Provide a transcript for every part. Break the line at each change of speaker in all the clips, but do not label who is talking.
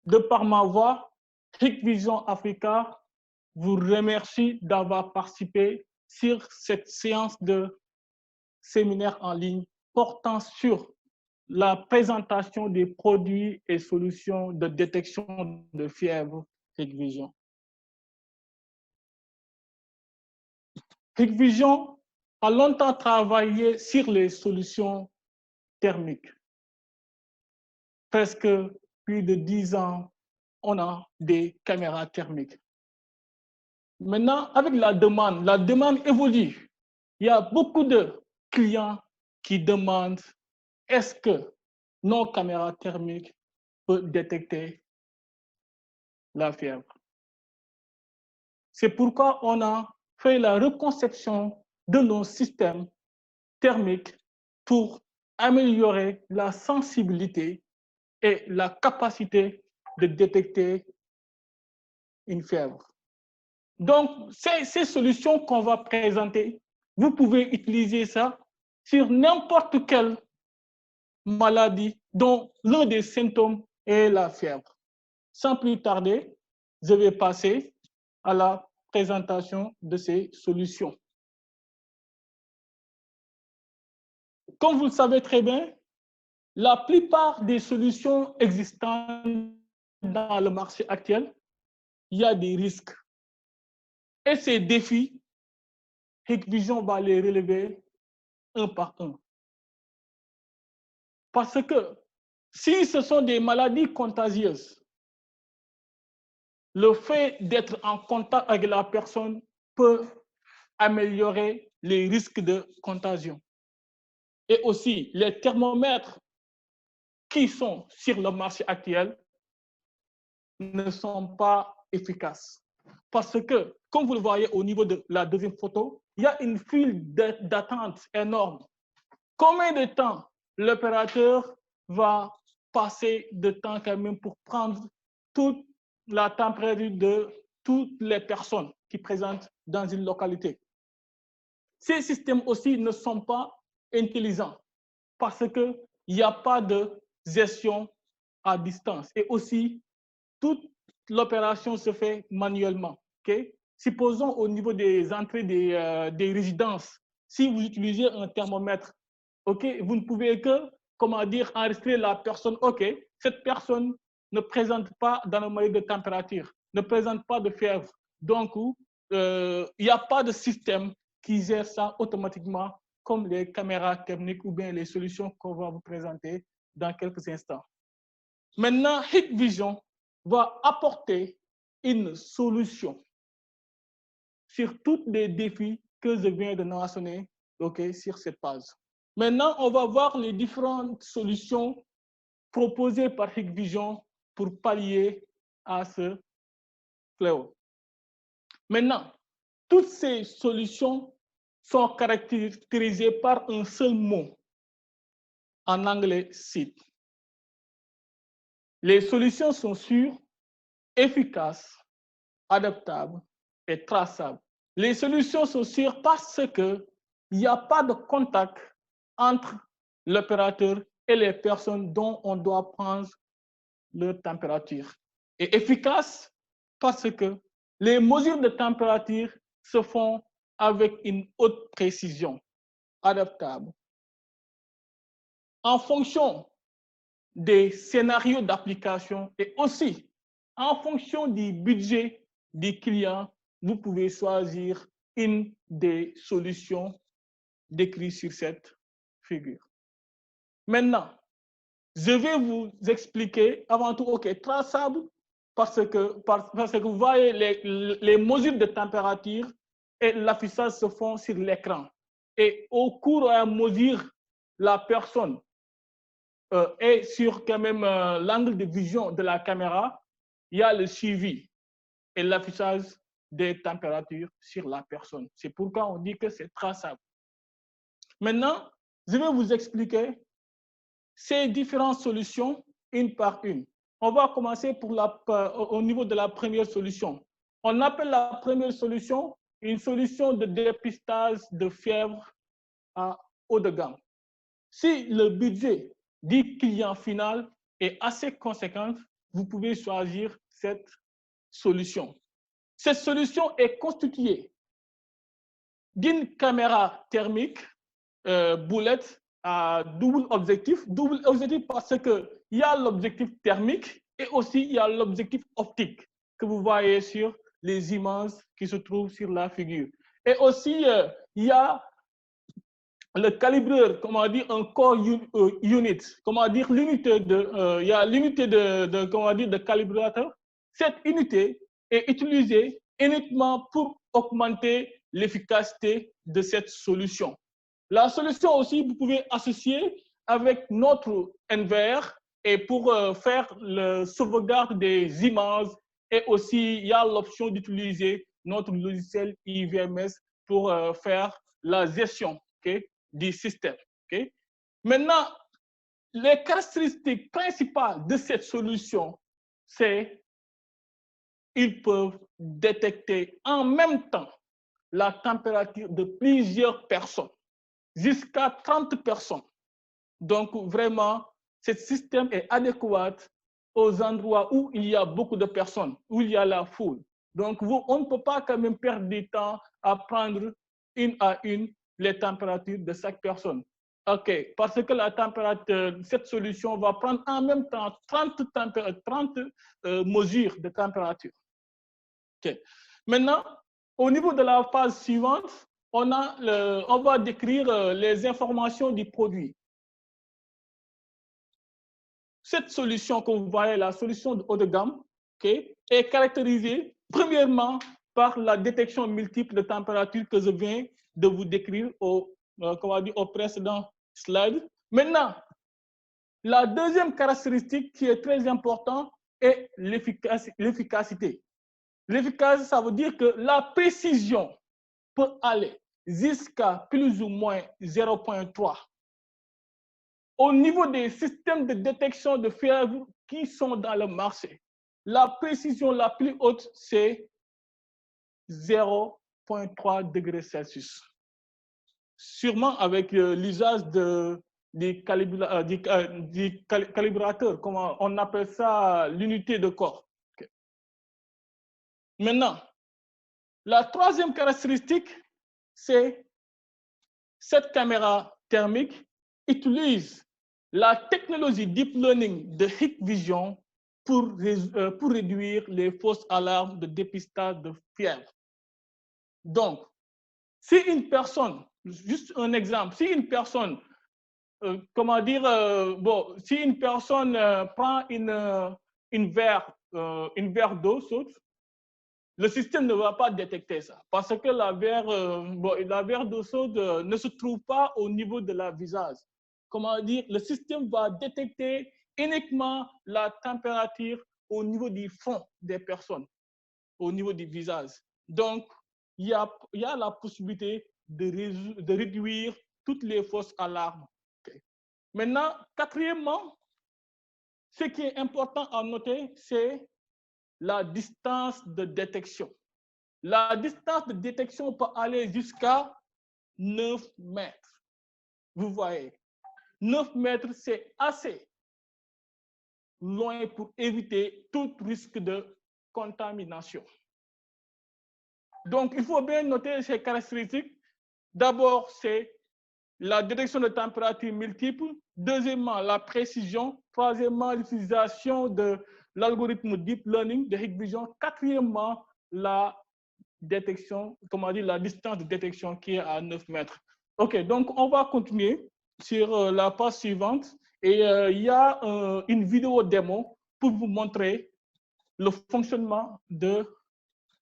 de par ma voix, Hikvision Africa vous remercie d'avoir participé sur cette séance de séminaire en ligne portant sur la présentation des produits et solutions de détection de fièvre Hikvision. Hikvision a longtemps travaillé sur les solutions thermiques. Presque plus de 10 ans, on a des caméras thermiques. Maintenant, avec la demande évolue. Il y a beaucoup de clients qui demandent est-ce que nos caméras thermiques peuvent détecter la fièvre. C'est pourquoi on a fait la reconception de nos systèmes thermiques pour améliorer la sensibilité et la capacité de détecter une fièvre. Donc, ces solutions qu'on va présenter, vous pouvez utiliser ça sur n'importe quelle maladie dont l'un des symptômes est la fièvre. Sans plus tarder, je vais passer à la présentation de ces solutions. Comme vous le savez très bien, la plupart des solutions existantes dans le marché actuel, il y a des risques. Et ces défis, Hikvision va les relever un par un. Parce que si ce sont des maladies contagieuses, le fait d'être en contact avec la personne peut améliorer les risques de contagion. Et aussi, les thermomètres qui sont sur le marché actuel ne sont pas efficaces. Parce que, comme vous le voyez au niveau de la deuxième photo, il y a une file d'attente énorme. Combien de temps l'opérateur va passer de temps quand même pour prendre toute la température de toutes les personnes qui présentent dans une localité? Ces systèmes aussi ne sont pas intelligents parce qu'il n'y a pas de gestion à distance. Et aussi, toute l'opération se fait manuellement. Okay? Supposons au niveau des entrées des résidences, si vous utilisez un thermomètre, okay, vous ne pouvez que, comment dire, enregistrer la personne. OK, cette personne ne présente pas d'anomalie de température, ne présente pas de fièvre. Donc, il n'y a pas de système qui gère ça automatiquement comme les caméras thermiques ou bien les solutions qu'on va vous présenter dans quelques instants. Maintenant, Hikvision va apporter une solution sur tous les défis que je viens de mentionner, okay, sur cette page. Maintenant, on va voir les différentes solutions proposées par Hikvision pour pallier à ce fléau. Maintenant, toutes ces solutions sont caractérisées par un seul mot, en anglais, SID. Les solutions sont sûres, efficaces, adaptables et traçables. Les solutions sont sûres parce qu'il n'y a pas de contact entre l'opérateur et les personnes dont on doit prendre leur température. Et efficaces parce que les mesures de température se font avec une haute précision, adaptable. En fonction des scénarios d'application et aussi en fonction du budget des clients, vous pouvez choisir une des solutions décrites sur cette figure. Maintenant, je vais vous expliquer avant tout, OK, traçable, parce que vous voyez les mesures de température et l'affichage se font sur l'écran. Et au cours et à mesure, la personne et sur quand même l'angle de vision de la caméra, il y a le suivi et l'affichage des températures sur la personne. C'est pourquoi on dit que c'est traçable. Maintenant, je vais vous expliquer ces différentes solutions une par une. On va commencer au niveau de la première solution. On appelle la première solution une solution de dépistage de fièvre à haut de gamme. Si le budget du client final est assez conséquent, vous pouvez choisir cette solution. Cette solution est constituée d'une caméra thermique boulette à double objectif parce qu'il y a l'objectif thermique et aussi il y a l'objectif optique que vous voyez sur les images qui se trouvent sur la figure. Et aussi, il y a le calibreur, comment dire, un core unit, comment dire, l'unité de, il y a l'unité comment dire, de calibrateur. Cette unité est utilisée uniquement pour augmenter l'efficacité de cette solution. La solution aussi, vous pouvez associer avec notre NVR et pour faire le sauvegarde des images et aussi il y a l'option d'utiliser notre logiciel IVMS pour faire la gestion du système. Maintenant, les caractéristiques principales de cette solution, c'est qu'ils peuvent détecter en même temps la température de plusieurs personnes, jusqu'à 30 personnes. Donc, vraiment, ce système est adéquat aux endroits où il y a beaucoup de personnes, où il y a la foule. Donc, on ne peut pas quand même perdre du temps à prendre une à une les températures de chaque personne. OK, parce que la température, cette solution va prendre en même temps 30 mesures de température. OK. Maintenant, au niveau de la phase suivante, on va décrire les informations du produit. Cette solution que vous voyez, la solution de haut de gamme, est caractérisée premièrement par la détection multiple de température que je viens de vous décrire au précédent slide. Maintenant, la deuxième caractéristique qui est très importante est l'efficacité. L'efficacité, ça veut dire que la précision peut aller jusqu'à plus ou moins 0,3. Au niveau des systèmes de détection de fièvre qui sont dans le marché, la précision la plus haute, c'est 0,3 degrés Celsius. Sûrement avec l'usage du calibrateur, comment on appelle ça, l'unité de corps. Okay. Maintenant, la troisième caractéristique, c'est cette caméra thermique utilise la technologie Deep Learning de Hikvision pour réduire les fausses alarmes de dépistage de fièvre. Donc, si une personne, juste un exemple, si une personne, si une personne prend une verre d'eau chaude, le système ne va pas détecter ça parce que la verre d'eau chaude ne se trouve pas au niveau de la visage. Comment dire, le système va détecter uniquement la température au niveau du front des personnes, au niveau du visage. Donc, il y a la possibilité de réduire toutes les fausses alarmes. Okay. Maintenant, quatrièmement, ce qui est important à noter, c'est la distance de détection. La distance de détection peut aller jusqu'à 9 mètres. Vous voyez, 9 mètres, c'est assez loin pour éviter tout risque de contamination. Donc, il faut bien noter ces caractéristiques. D'abord, c'est la détection de température multiple. Deuxièmement, la précision. Troisièmement, l'utilisation de l'algorithme Deep Learning de Hikvision. Quatrièmement, la détection, la distance de détection qui est à 9 mètres. OK, donc on va continuer sur la page suivante. Et il y a une vidéo démo pour vous montrer le fonctionnement de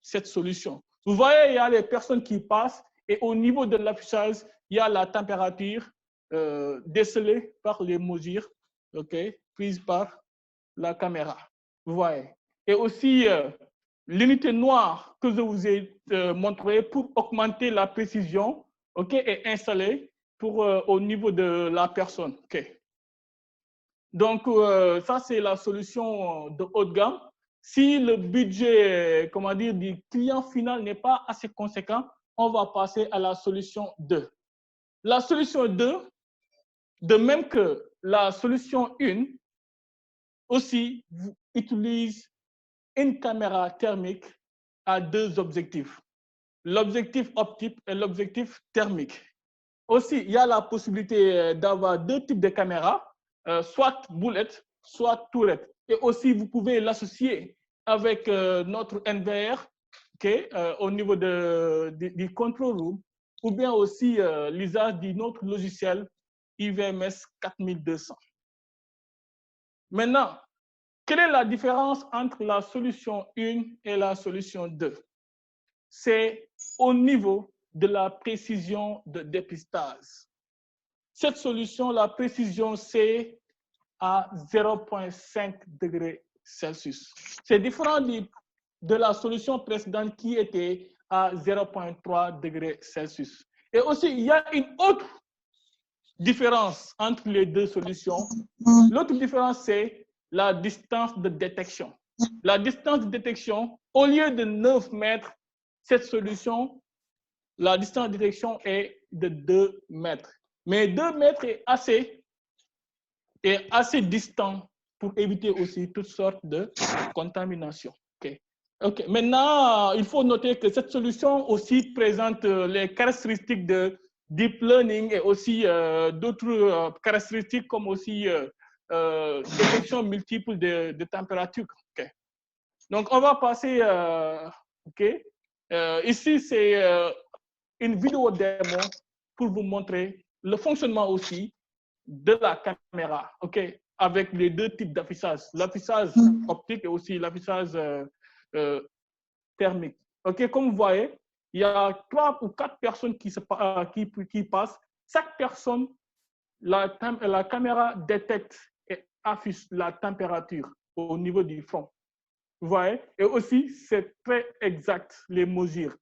cette solution. Vous voyez, il y a les personnes qui passent et au niveau de l'affichage, il y a la température décelée par les mesures prises par la caméra. Vous voyez. Et aussi, l'unité noire que je vous ai montrée pour augmenter la précision est installée au niveau de la personne. Donc, ça, c'est la solution de haut de gamme. Si le budget du client final n'est pas assez conséquent, on va passer à la solution 2. La solution 2, de même que la solution 1, aussi utilise une caméra thermique à deux objectifs, l'objectif optique et l'objectif thermique. Aussi, il y a la possibilité d'avoir deux types de caméras, soit boulette, soit tourette. Et aussi, vous pouvez l'associer avec notre NVR, okay, au niveau du control room, ou bien aussi l'usage de notre logiciel IVMS 4200. Maintenant, quelle est la différence entre la solution 1 et la solution 2? C'est au niveau de la précision de dépistage. Cette solution, la précision, c'est à 0,5 degrés Celsius. C'est différent de la solution précédente qui était à 0,3 degrés Celsius. Et aussi, il y a une autre différence entre les deux solutions. L'autre différence, c'est la distance de détection. La distance de détection, au lieu de 9 mètres, cette solution, la distance de détection est de 2 mètres. Mais 2 mètres est assez distant pour éviter aussi toutes sortes de contaminations. Okay. Okay. Maintenant, il faut noter que cette solution aussi présente les caractéristiques de deep learning et aussi d'autres caractéristiques comme aussi détection multiple de température. Okay. Donc, on va passer. Ici, c'est une vidéo démo pour vous montrer le fonctionnement aussi de la caméra, ok, avec les deux types d'affichage, l'affichage optique et aussi l'affichage thermique. Ok, comme vous voyez, il y a 3 ou 4 personnes qui passent. Chaque personne, la caméra détecte et affiche la température au niveau du front. Vous voyez? Et aussi, c'est très exact, les mesures.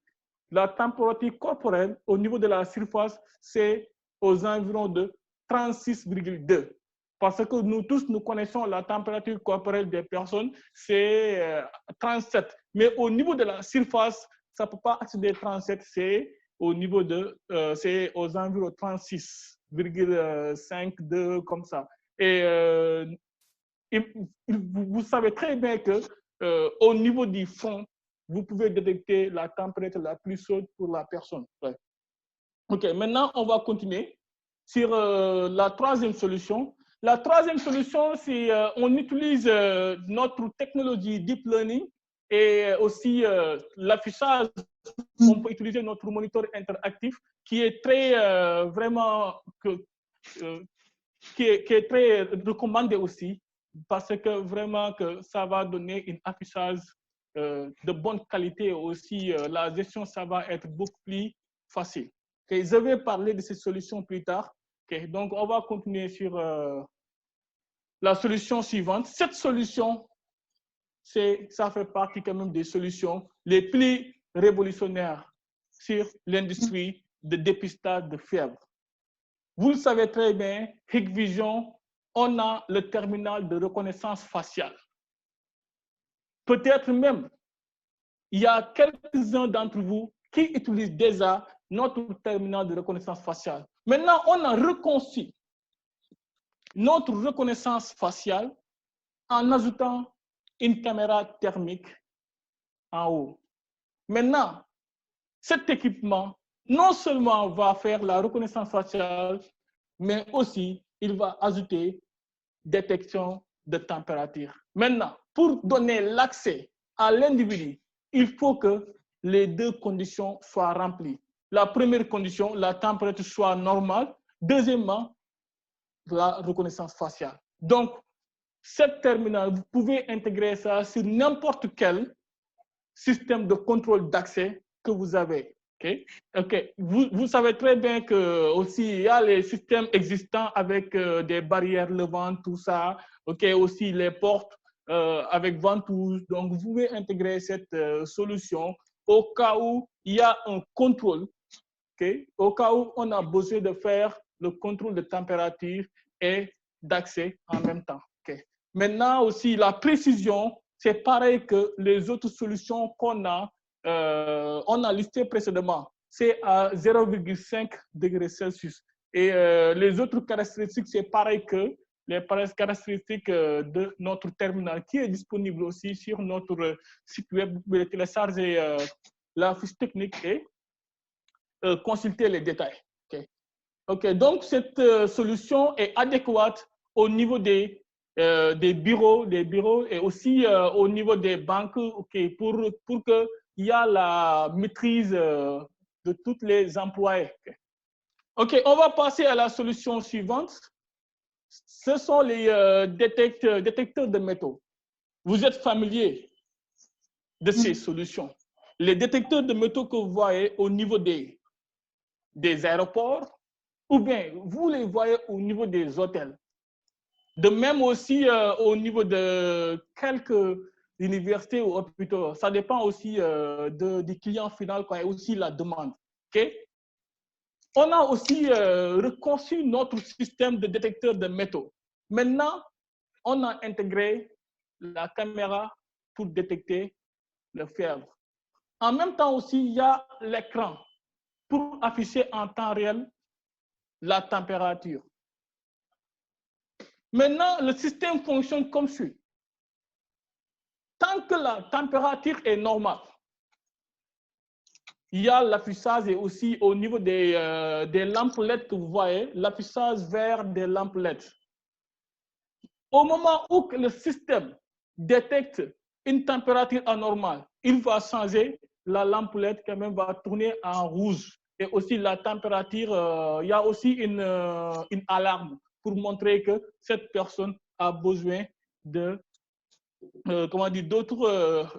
La température corporelle au niveau de la surface, c'est aux environs de 36,2. Parce que nous tous, nous connaissons la température corporelle des personnes, c'est 37. Mais au niveau de la surface, ça ne peut pas accéder à 37, c'est au niveau de, c'est aux environs 36,5, 2, comme ça. Et vous savez très bien que au niveau du front, vous pouvez détecter la température la plus chaude pour la personne. Ouais. OK, maintenant, on va continuer sur la troisième solution. La troisième solution, c'est on utilise notre technologie Deep Learning et aussi l'affichage. On peut utiliser notre moniteur interactif qui est très vraiment qui est très recommandé aussi parce que vraiment que ça va donner un affichage de bonne qualité et aussi la gestion, ça va être beaucoup plus facile. Okay, je vais parler de ces solutions plus tard. Okay, donc, on va continuer sur la solution suivante. Cette solution, ça fait partie quand même des solutions les plus révolutionnaires sur l'industrie de dépistage de fièvre. Vous le savez très bien, Hikvision, on a le terminal de reconnaissance faciale. Peut-être même, il y a quelques-uns d'entre vous qui utilisent déjà notre terminal de reconnaissance faciale. Maintenant, on a reconçu notre reconnaissance faciale en ajoutant une caméra thermique en haut. Maintenant, cet équipement, non seulement va faire la reconnaissance faciale, mais aussi il va ajouter détection de température. Maintenant, pour donner l'accès à l'individu, il faut que les deux conditions soient remplies. La première condition, la température soit normale. Deuxièmement, la reconnaissance faciale. Donc, cette terminal, vous pouvez intégrer ça sur n'importe quel système de contrôle d'accès que vous avez. Okay? Okay. Vous savez très bien que aussi il y a les systèmes existants avec des barrières levantes, tout ça. Okay? Aussi les portes avec ventouses. Donc, vous pouvez intégrer cette solution au cas où il y a un contrôle. Okay? Au cas où on a besoin de faire le contrôle de température et d'accès en même temps. Okay? Maintenant aussi, la précision, c'est pareil que les autres solutions qu'on a, on a listées précédemment. C'est à 0,5 degrés Celsius. Et les autres caractéristiques, c'est pareil que les caractéristiques de notre terminal qui est disponible aussi sur notre site web. Vous pouvez télécharger la fiche technique et consulter les détails. Ok, donc cette solution est adéquate au niveau des bureaux et aussi au niveau des banques, pour qu'il y ait la maîtrise de tous les employés. Ok, on va passer à la solution suivante. Ce sont les détecteurs de métaux. Vous êtes familier de ces solutions. Les détecteurs de métaux que vous voyez au niveau des aéroports, ou bien vous les voyez au niveau des hôtels. De même aussi au niveau de quelques universités ou hôpitaux. Ça dépend aussi du client final quand il y a aussi la demande. Okay? On a aussi reconçu notre système de détecteur de métaux. Maintenant, on a intégré la caméra pour détecter le fièvre. En même temps aussi, il y a l'écran pour afficher en temps réel la température. Maintenant, le système fonctionne comme suit. Tant que la température est normale, il y a l'affichage et aussi au niveau des lampes LED que vous voyez, l'affichage vert des lampes LED. Au moment où le système détecte une température anormale, il va changer, la lampe LED quand même va tourner en rouge. Et aussi la température, il y a aussi une alarme pour montrer que cette personne a besoin de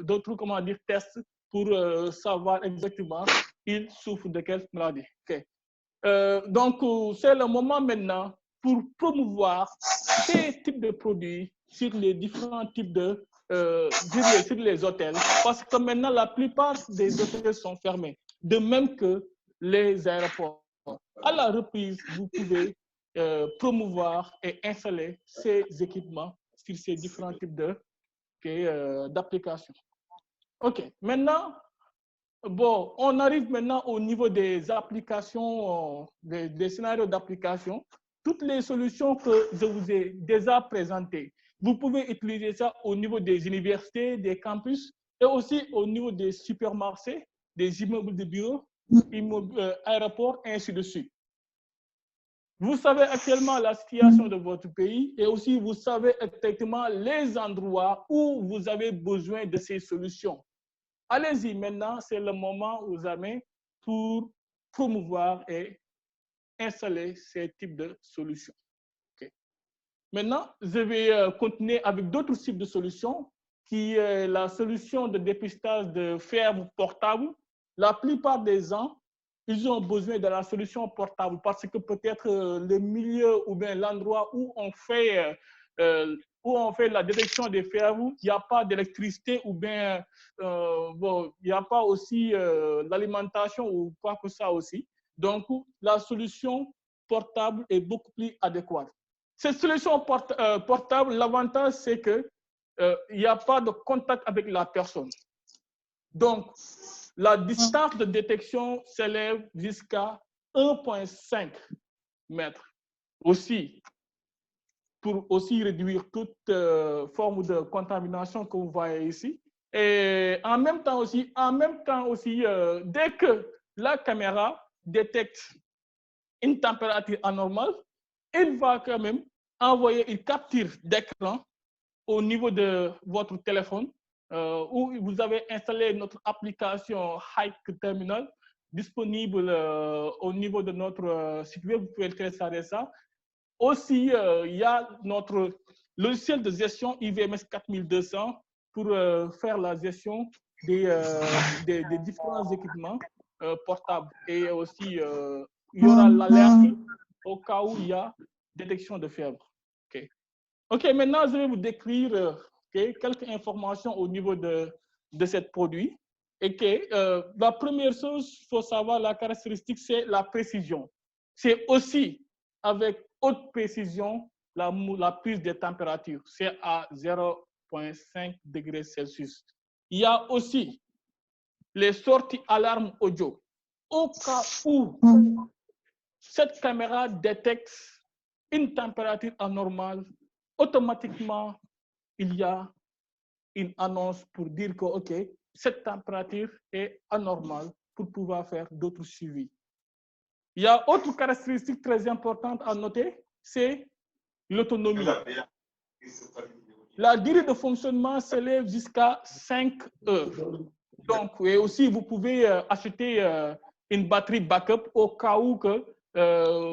d'autres tests pour savoir exactement il souffre de quelle maladie. Okay. Donc, c'est le moment maintenant pour promouvoir ces types de produits sur les différents types de sur les hôtels, parce que maintenant, la plupart des hôtels sont fermés, de même que les aéroports. À la reprise, vous pouvez promouvoir et installer ces équipements sur ces différents types d'applications. OK, maintenant, bon, on arrive maintenant au niveau des applications, des scénarios d'application. Toutes les solutions que je vous ai déjà présentées, vous pouvez utiliser ça au niveau des universités, des campus et aussi au niveau des supermarchés, des immeubles de bureaux, aéroports, et ainsi de suite. Vous savez actuellement la situation de votre pays et aussi vous savez exactement les endroits où vous avez besoin de ces solutions. Allez-y maintenant, c'est le moment vous avez pour promouvoir et installer ces types de solutions. Okay. Maintenant, je vais continuer avec d'autres types de solutions qui est la solution de dépistage de fièvre portable. La plupart des gens, ils ont besoin de la solution portable parce que peut-être le milieu ou bien l'endroit où on fait la détection des fièvres, il n'y a pas d'électricité ou bien bon, il n'y a pas aussi l'alimentation ou quoi que ça aussi. Donc, la solution portable est beaucoup plus adéquate. Cette solution portable, l'avantage, c'est qu'il n'y a pas de contact avec la personne. Donc, la distance de détection s'élève jusqu'à 1,5 mètres. Aussi, pour aussi réduire toute forme de contamination que vous voyez ici. Et en même temps aussi, dès que la caméra détecte une température anormale, il va quand même envoyer une capture d'écran au niveau de votre téléphone où vous avez installé notre application Hike Terminal disponible au niveau de notre site web. Vous pouvez télécharger ça. Aussi, il y a notre logiciel de gestion IVMS 4200 pour faire la gestion des différents équipements portables. Et aussi, il y aura l'alerte au cas où il y a détection de fièvre. Okay. OK, maintenant, je vais vous décrire quelques informations au niveau de ce produit. Et la première chose, il faut savoir, la caractéristique, c'est la précision. C'est aussi avec haute précision la prise des températures. C'est à 0,5 degrés Celsius. Il y a aussi les sorties alarme audio. Au cas où cette caméra détecte une température anormale, automatiquement, il y a une annonce pour dire que, OK, cette température est anormale pour pouvoir faire d'autres suivis. Il y a autre caractéristique très importante à noter, c'est l'autonomie. La durée de fonctionnement s'élève jusqu'à 5 heures. Donc, et aussi, vous pouvez acheter une batterie backup au cas où que,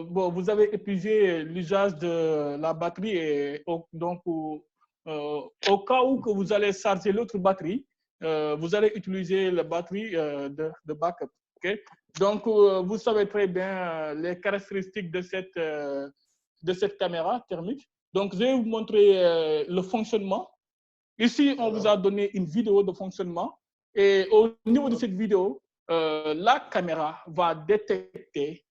bon, vous avez épuisé l'usage de la batterie. Et donc, au cas où que vous allez charger l'autre batterie, vous allez utiliser la batterie de backup. Okay? Donc, vous savez très bien les caractéristiques de cette caméra thermique. Donc, je vais vous montrer le fonctionnement. Ici, on vous a donné une vidéo de fonctionnement. Et au niveau de cette vidéo, la caméra va détecter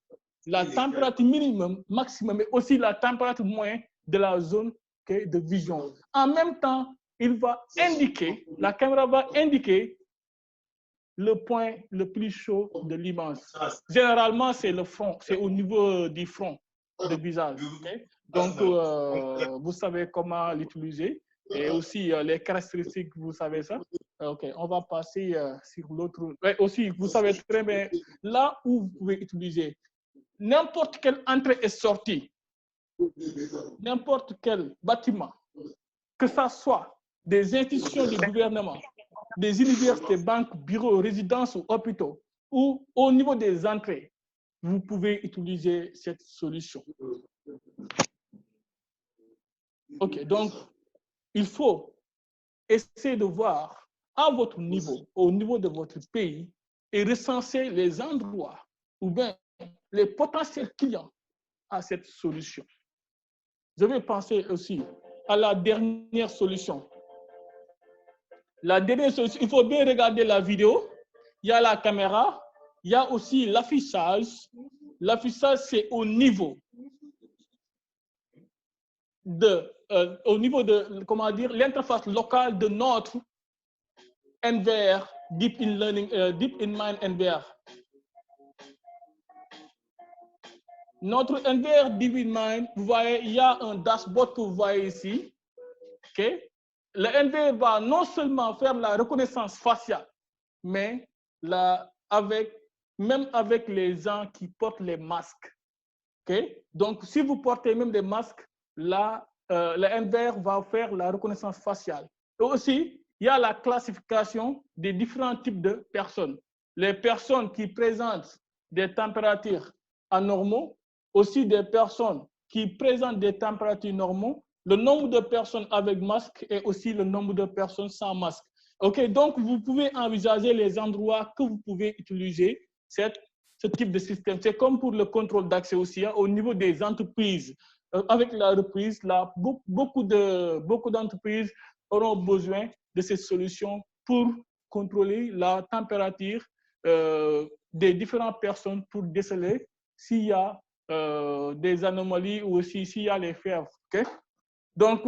la température minimum, maximum, mais aussi la température moyenne de la zone de vision. En même temps, la caméra va indiquer le point le plus chaud de l'image. Généralement, c'est le front, c'est au niveau du front de visage. Okay? Donc, vous savez comment l'utiliser. Et aussi, les caractéristiques, vous savez ça. OK, on va passer sur l'autre. Aussi, vous savez très bien, là où vous pouvez utiliser n'importe quelle entrée et sortie, n'importe quel bâtiment, que ce soit des institutions du gouvernement, des universités, banques, bureaux, résidences ou hôpitaux, ou au niveau des entrées, vous pouvez utiliser cette solution. OK, donc, il faut essayer de voir à votre niveau, au niveau de votre pays, et recenser les endroits ou bien les potentiels clients à cette solution. Je vais penser aussi à la dernière solution. La dernière solution, il faut bien regarder la vidéo. Il y a la caméra, il y a aussi l'affichage. L'affichage, c'est au niveau de, comment dire, l'interface locale de notre NVR, Deep in Mind NVR. Notre NVR Deep in Mind, vous voyez, il y a un dashboard que vous voyez ici. Okay? Le NVR va non seulement faire la reconnaissance faciale, mais même avec les gens qui portent les masques. Okay? Donc, si vous portez même des masques, là, le NVR va faire la reconnaissance faciale. Et aussi, il y a la classification des différents types de personnes. Les personnes qui présentent des températures anormaux, aussi des personnes qui présentent des températures normaux, le nombre de personnes avec masque et aussi le nombre de personnes sans masque. OK, donc vous pouvez envisager les endroits que vous pouvez utiliser ce type de système. C'est comme pour le contrôle d'accès aussi, hein, au niveau des entreprises. Avec la reprise, là, beaucoup d'entreprises auront besoin de ces solutions pour contrôler la température des différentes personnes pour déceler s'il y a des anomalies ou aussi s'il y a les fièvres. Okay? Donc,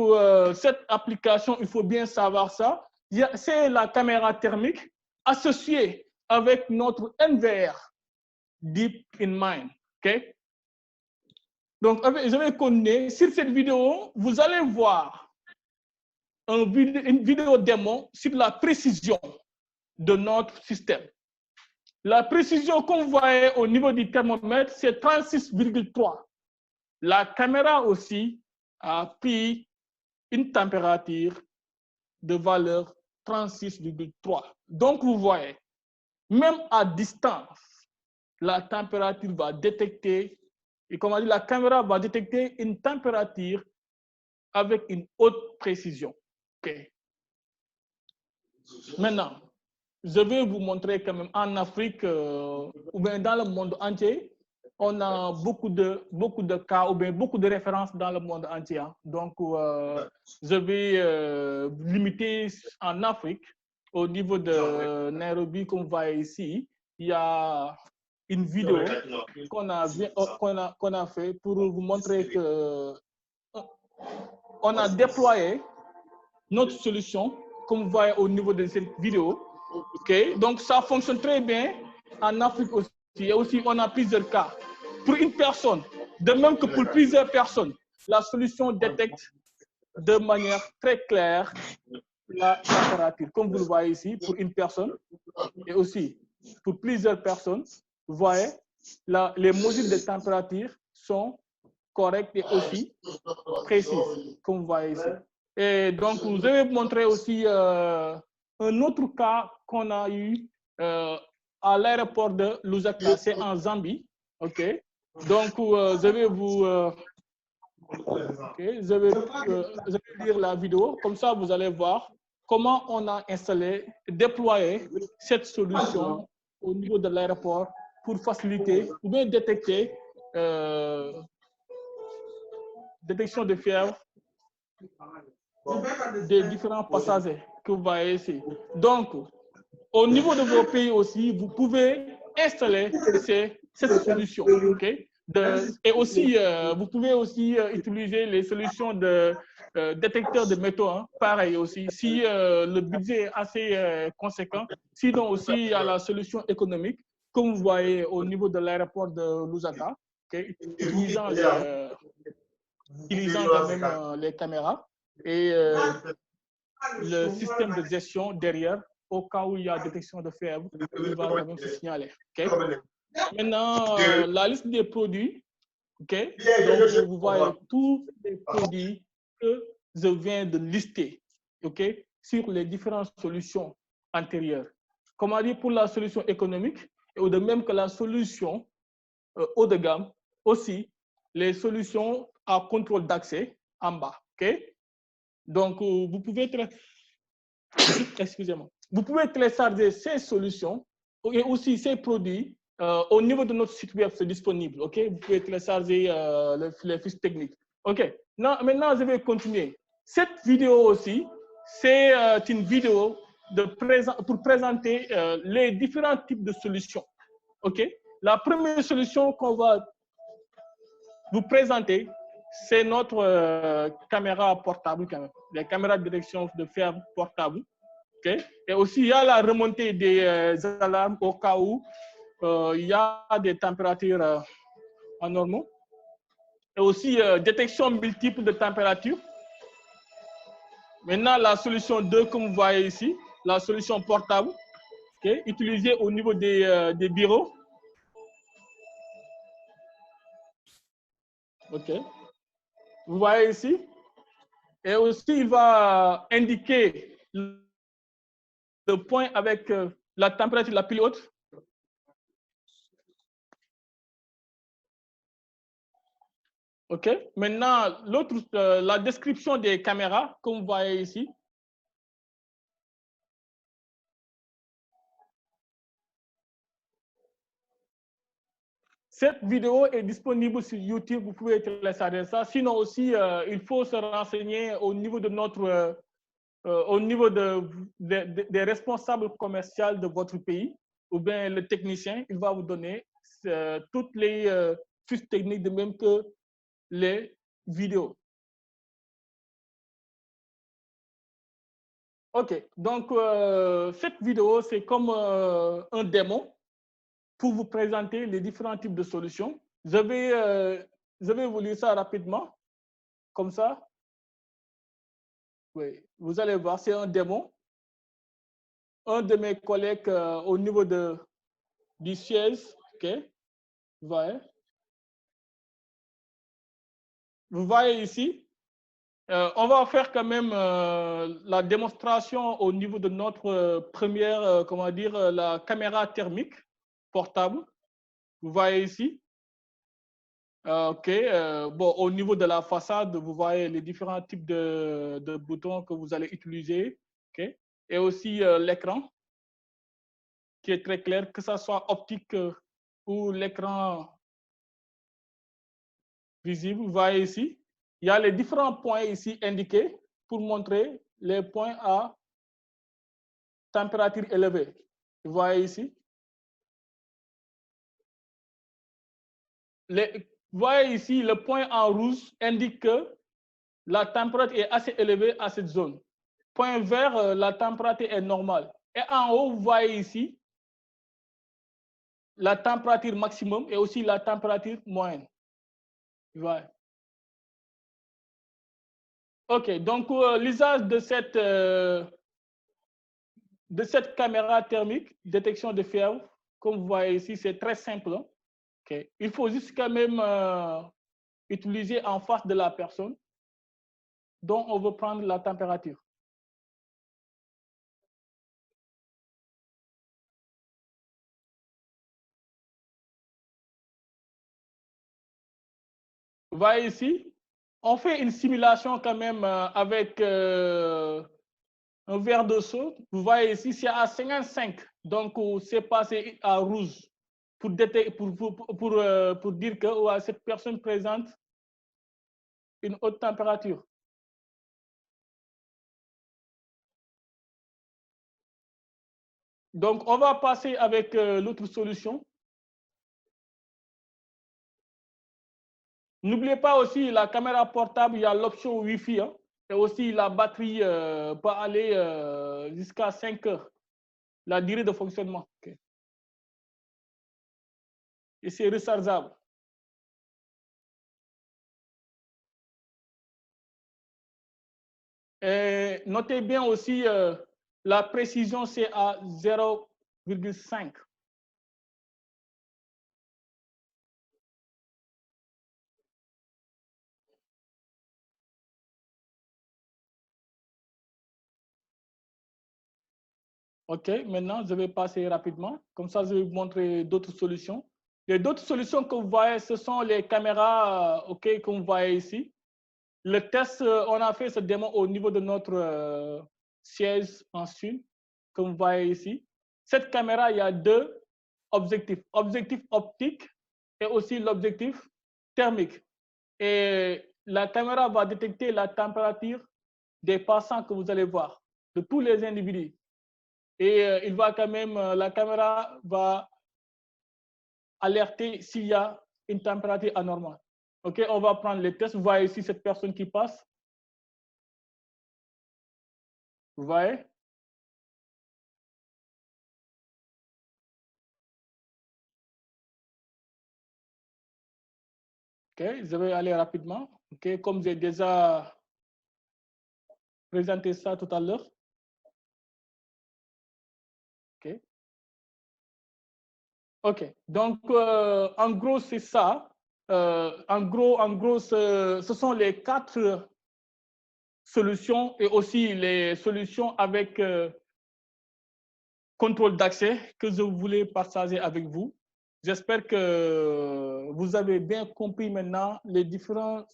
cette application, il faut bien savoir ça. C'est la caméra thermique associée avec notre NVR, Deep in Mind. Okay? Donc, je vais continuer. Sur cette vidéo, vous allez voir une vidéo démo sur la précision de notre système. La précision qu'on voit au niveau du thermomètre, c'est 36,3. La caméra aussi a pris une température de valeur 36,3. Donc, vous voyez, même à distance, la température va détecter, et comme on dit, la caméra va détecter une température avec une haute précision. Okay. Maintenant, je vais vous montrer quand même en Afrique ou bien dans le monde entier, on a beaucoup de cas ou bien beaucoup de références dans le monde entier. Hein. Donc, je vais limiter en Afrique. Au niveau de Nairobi, comme vous voyez ici, il y a une vidéo qu'on a fait pour vous montrer que on a déployé notre solution, comme vous voyez au niveau de cette vidéo. Okay? Donc, ça fonctionne très bien en Afrique aussi. Et aussi, on a plusieurs cas. Pour une personne, de même que pour plusieurs personnes. la solution détecte de manière très claire la température, comme vous le voyez ici, pour une personne et aussi pour plusieurs personnes. Vous voyez, les mesures de température sont correctes et aussi précises, comme vous voyez ici. Et donc, je vais vous montrer aussi un autre cas qu'on a eu à l'aéroport de Lusaka, c'est en Zambie. OK. Donc, je vais vous... je vais lire la vidéo, comme ça vous allez voir comment on a installé, déployé cette solution au niveau de l'aéroport pour faciliter ou bien détecter détection de fièvre des différents passagers que vous voyez ici. Donc, au niveau de vos pays aussi, vous pouvez installer cette solution. Okay? Et aussi, vous pouvez aussi utiliser les solutions de détecteurs de métaux, hein, pareil aussi, si le budget est assez conséquent. Sinon aussi, il y a la solution économique, comme vous voyez au niveau de l'aéroport de Lusaka, okay? utilisant quand même les caméras et le système de gestion derrière, au cas où il y a détection de fièvre, il va quand même se signaler. Okay? Maintenant, la liste des produits, okay? Donc vous voyez tous les produits que je viens de lister, okay? Sur les différentes solutions antérieures. Comme on dit pour la solution économique, et de même que la solution haut de gamme, aussi les solutions à contrôle d'accès en bas. Okay? Donc, vous pouvez excusez-moi. Vous pouvez télécharger ces solutions et aussi ces produits au niveau de notre site web, c'est disponible. Ok, vous pouvez télécharger les fiches techniques. Ok. Maintenant, je vais continuer. Cette vidéo aussi, c'est une vidéo pour présenter les différents types de solutions. Ok. La première solution qu'on va vous présenter, c'est notre caméra portable, les caméras de détection de fièvre portable. Okay. Et aussi, il y a la remontée des alarmes au cas où il y a des températures anormaux. Et aussi, détection multiple de température. Maintenant, la solution 2, comme vous voyez ici, la solution portable, okay, utilisée au niveau des bureaux. OK. Vous voyez ici. Et aussi, il va indiquer le point avec la température la plus haute. OK. Maintenant, la description des caméras, comme vous voyez ici. Cette vidéo est disponible sur YouTube, vous pouvez télécharger ça. Sinon aussi, il faut se renseigner au niveau de au niveau des responsables commerciaux de votre pays, ou bien le technicien, il va vous donner toutes les fiches techniques de même que les vidéos. OK, donc cette vidéo, c'est comme un démo pour vous présenter les différents types de solutions. Je vais vous lire ça rapidement, comme ça. Oui, vous allez voir, c'est un démo. Un de mes collègues au niveau du siège, OK, vous voyez ici, on va faire quand même la démonstration au niveau de notre première, comment dire, la caméra thermique portable. Vous voyez ici. OK. Bon, au niveau de la façade, vous voyez les différents types de boutons que vous allez utiliser. OK. Et aussi l'écran qui est très clair, que ce soit optique ou l'écran visible. Vous voyez ici. Il y a les différents points ici indiqués pour montrer les points à température élevée. Vous voyez ici. Vous voyez ici, le point en rouge indique que la température est assez élevée à cette zone. Point vert, la température est normale. Et en haut, vous voyez ici la température maximum et aussi la température moyenne. Vous voyez. OK, donc l'usage de cette caméra thermique, détection de fièvre, comme vous voyez ici, c'est très simple. Hein. OK. Il faut juste quand même utiliser en face de la personne dont on veut prendre la température. Vous voyez ici, on fait une simulation quand même avec un verre de saut. Vous voyez ici, c'est à 55. Donc, c'est passé à rouge pour dire que ouais, cette personne présente une haute température. Donc, on va passer avec l'autre solution. N'oubliez pas aussi la caméra portable, il y a l'option Wi-Fi. Hein, et aussi, la batterie peut aller jusqu'à 5 heures, la durée de fonctionnement. Okay. Et c'est rechargeable. Et notez bien aussi, la précision, c'est à 0,5. OK, maintenant, je vais passer rapidement. Comme ça, je vais vous montrer d'autres solutions. Les d'autres solutions que vous voyez, ce sont les caméras OK, que vous voyez ici. Le test, on a fait ce démon au niveau de notre siège en Chine, comme vous voyez ici. Cette caméra, il y a deux objectifs. Objectif optique et aussi l'objectif thermique. Et la caméra va détecter la température des passants que vous allez voir, de tous les individus. Et il va quand même, la caméra va alerter s'il y a une température anormale. OK, on va prendre les tests. Vous voyez ici cette personne qui passe. Vous voyez? OK, je vais aller rapidement. OK, comme j'ai déjà présenté ça tout à l'heure. OK. OK, donc en gros, c'est ça. En gros ce sont les 4 solutions et aussi les solutions avec contrôle d'accès que je voulais partager avec vous. J'espère que vous avez bien compris maintenant les différents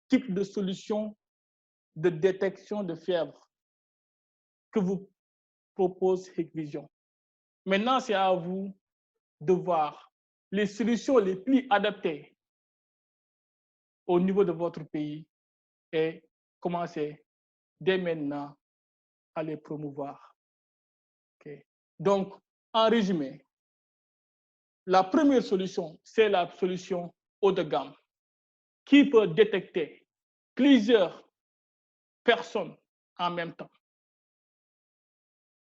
types de solutions de détection de fièvre que vous propose Hikvision. Maintenant, c'est à vous de voir les solutions les plus adaptées au niveau de votre pays et commencer dès maintenant à les promouvoir. Okay. Donc, en résumé, la première solution, c'est la solution haut de gamme qui peut détecter plusieurs personnes en même temps.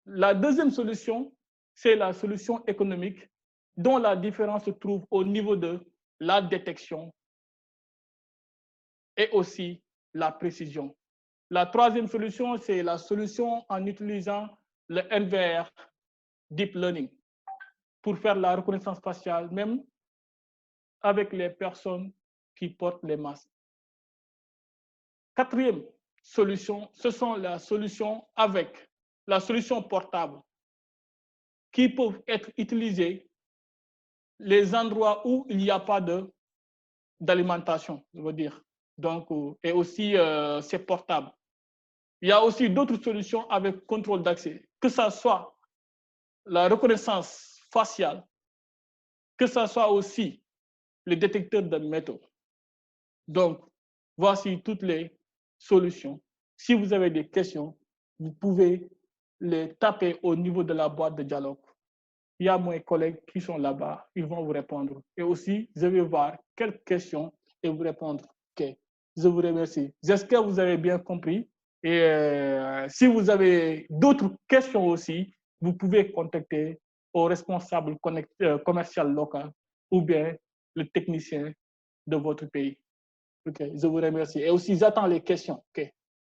La deuxième solution, c'est la solution économique dont la différence se trouve au niveau de la détection et aussi la précision. La troisième solution, c'est la solution en utilisant le NVR, Deep Learning, pour faire la reconnaissance faciale, même avec les personnes qui portent les masques. Quatrième solution, ce sont les solutions avec la solution portable qui peuvent être utilisées les endroits où il n'y a pas d'alimentation, je veux dire. Donc, et aussi, c'est portable. Il y a aussi d'autres solutions avec contrôle d'accès, que ce soit la reconnaissance faciale, que ce soit aussi le détecteur de métaux. Donc, voici toutes les solutions. Si vous avez des questions, vous pouvez les taper au niveau de la boîte de dialogue. Il y a mes collègues qui sont là-bas, ils vont vous répondre. Et aussi, je vais voir quelques questions et vous répondre. OK. Je vous remercie. J'espère que vous avez bien compris. Et si vous avez d'autres questions aussi, vous pouvez contacter au responsable commercial local ou bien le technicien de votre pays. OK, je vous remercie. Et aussi, j'attends les questions. OK.